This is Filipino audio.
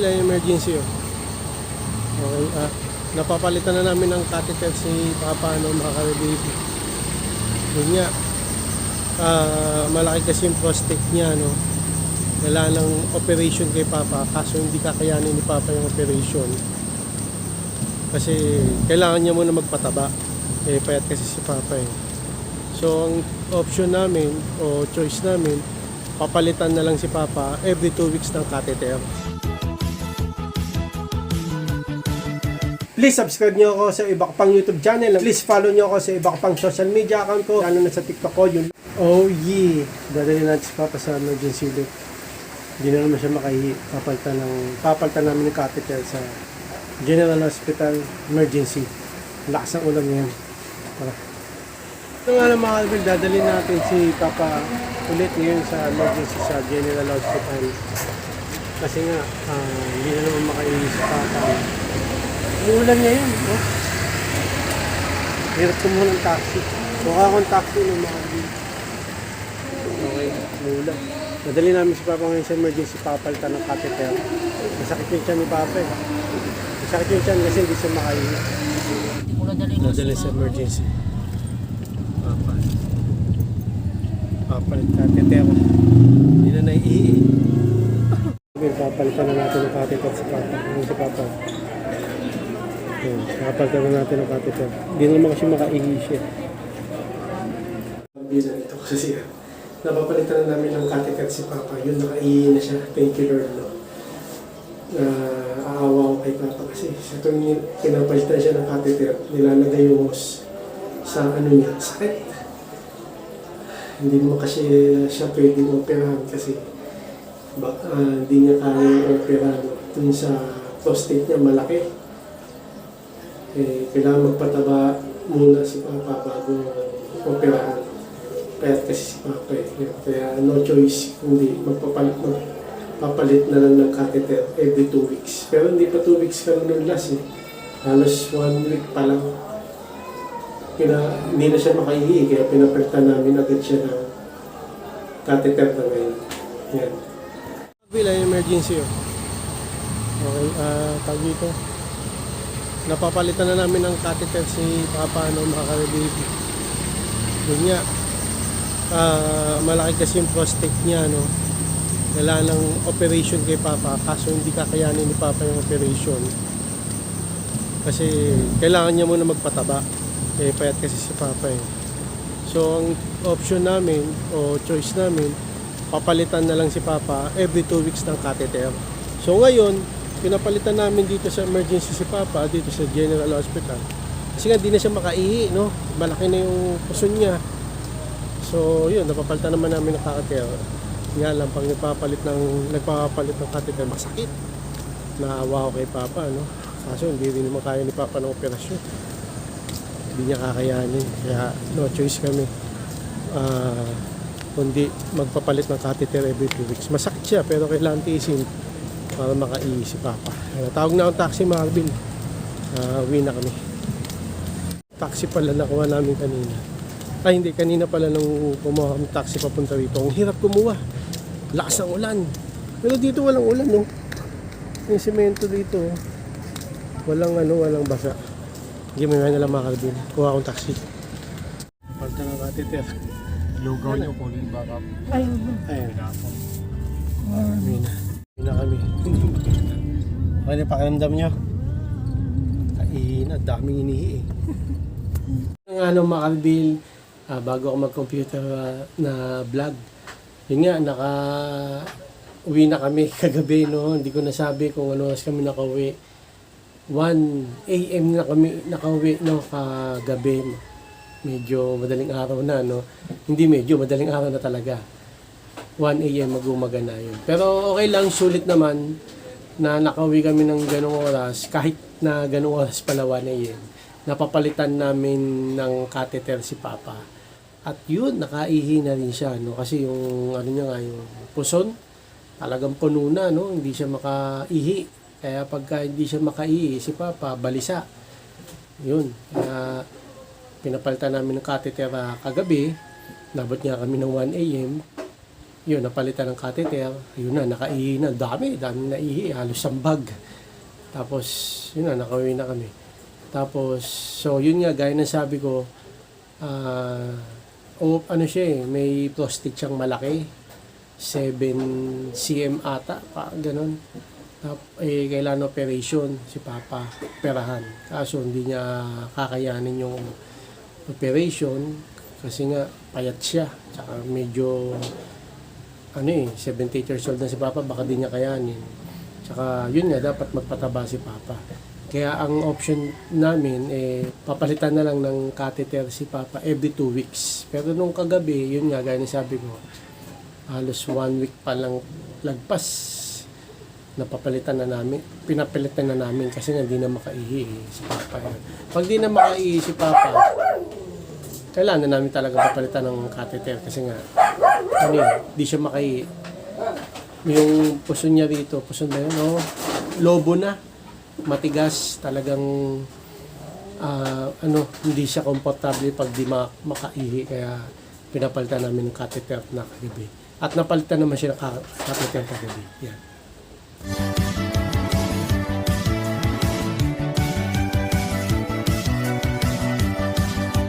Bila emergency oh. Okay, napapalitan na namin ng catheter si Papa mga ka-baby. Yun nga, malaki kasi yung prostate niya wala ng operation kay Papa, kaso hindi kakayanin ni Papa yung operation kasi kailangan niya muna magpataba, payat kasi si Papa So ang option namin o choice namin, papalitan na lang si Papa every 2 weeks ng catheter. Please subscribe nyo ako sa iba ko pang YouTube channel. Please follow nyo ako sa iba ko pang social media account ko, lalo na sa TikTok ko. Oh yeah, dadali natin si Papa sa emergency ulit. Hindi na naman siya makahihi. Papalitan namin ng catheter sa General Hospital Emergency. Lakas ang ulam ngayon. Tara. Ito nga lang mga kalbil, dadalhin natin si Papa ulit ngayon sa emergency sa General Hospital. Kasi nga, hindi na naman makahihi si Papa. Umuulan niya yun. Hirap kumuha ng taxi. Mukha akong taxi ng mga kalbil. Okay, umuulan. Nadali namin si Papa ngayon sa emergency, papalitan ng catheter. Masakit yung tiyan ni Papa Masakit yung tiyan kasi hindi siya makahihi. Nadali sa emergency. Papalit catheter. Hindi na naiihi. Papalitan na natin ng catheter si Papa. Ngayon si Papa. Papalitan na natin ng catheter. Hindi na naman kasi makaihi siya. Bila ito kasi napapalitan na namin ng catheter si Papa. Yun, nakaihi na siya. Thank you Lord. Aawa ko kay Papa kasi sa tuwing pinapalitan siya ng catheter, nilalagay yung hose sa niya, sakit. Hindi mo kasi siya pwedeng operahan kasi hindi niya kaya yung operahan. Dun sa prostate niya malaki. Kailangan magpataba muna si Papa bago operahan. Payat kasi si Papa Kaya no choice, hindi papalit na lang ng catheter every 2 weeks. Pero hindi pa 2 weeks kami ng last Halos 1 week pa lang. Hindi na siya makahihi, kaya pinapalitan namin agad siya ng catheter na ngayon. Yan. Bila emergency Okay, tag dito. Napapalitan na namin ng catheter si Papa mga ka-baby. Yun nga, malaki kasi yung prostate niya wala ng operation kay Papa, kaso hindi kakayanin ni Papa yung operation kasi kailangan niya muna magpataba, payat kasi si Papa So ang option namin o choice namin, papalitan na lang si Papa every 2 weeks ng catheter. So ngayon, pinapalitan namin dito sa emergency si Papa dito sa General Hospital kasi nga di na siya makaihi, malaki na yung puson niya. So yun, napapalitan naman namin ng catheter. Nga lang, pag nagpapalit ng catheter, masakit. Naawa ko kay Papa, Kaso hindi rin naman kaya ni Papa ng operasyon. Hindi niya kakayanin. Kaya no choice kami. Kundi magpapalit ng catheter every 2 weeks. Masakit siya, pero kailangan tiisin para makaihi si Papa. Tawag na akong taxi, Marvin. Uwi na kami. Taxi pala nakuha namin kanina. Ay hindi, kanina pala nung kumuha kami taxi papunta rito. Ang hirap kumuha. Lakas ng ulan. Pero dito walang ulan, Yung semento dito, walang basa. Hindi, may na lang mga kalbin. Kuha akong taxi. Palta ng catheter. Lugaw niyo kung yung backup. Ayun. Uwi na kami. Okay na pakiramdam nyo? Kaina, daming inihi Mga mga kalbin, bago ako mag-computer na vlog, yun nga, uwi na kami kagabi, Hindi ko nasabi kung ano oras kami nakauwi. 1 AM na kami nakauwi, kagabi. Medyo madaling araw na, Hindi medyo, madaling araw na talaga. 1 AM mag-umaga na yun. Pero okay lang, sulit naman na nakauwi kami ng ganong oras, kahit na ganong oras pala 1 AM. Napapalitan namin ng catheter si Papa. At yun, nakaihi na rin siya, Kasi yung, niya nga, yung puson, talagang puno na, Hindi siya makaihi. Kaya pagka hindi siya makaihi, si Papa, balisa. Yun. Pinapalitan namin ng catheter kagabi. Nabot niya kami ng 1 AM. Yun, napalitan ng catheter. Yun na, nakaihi na. Dami naihi. Halos sambag. Tapos, yun na, nakauwi na kami. Tapos, so yun nga, gaya ng sabi ko, ano siya eh, may prostate siyang malaki. 7 cm ata, ganun. Kailangan operation si Papa, operahan. Kaso hindi niya kakayanin yung operation kasi nga payat siya. Tsaka medyo 78 years old na si Papa, baka di niya kayanin. Tsaka yun nga, dapat magpataba si Papa. Kaya ang option namin, papalitan na lang ng catheter si Papa every 2 weeks. Pero nung kagabi, yun nga, gaya na sabi ko, halos 1 week pa lang lagpas, napapalitan na namin, pinapalitan na namin kasi nga hindi na makaihi si Papa. Pag di na makaihi si Papa, kailangan na namin talaga papalitan ng catheter kasi nga, di siya makaihi. Yung puso niya rito, puso na yun, lobo na, matigas, talagang, hindi siya komportable pag di makaihi, kaya pinapalitan namin ng catheter na kagabi. At napalitan naman siya ng catheter kagabi. Yan.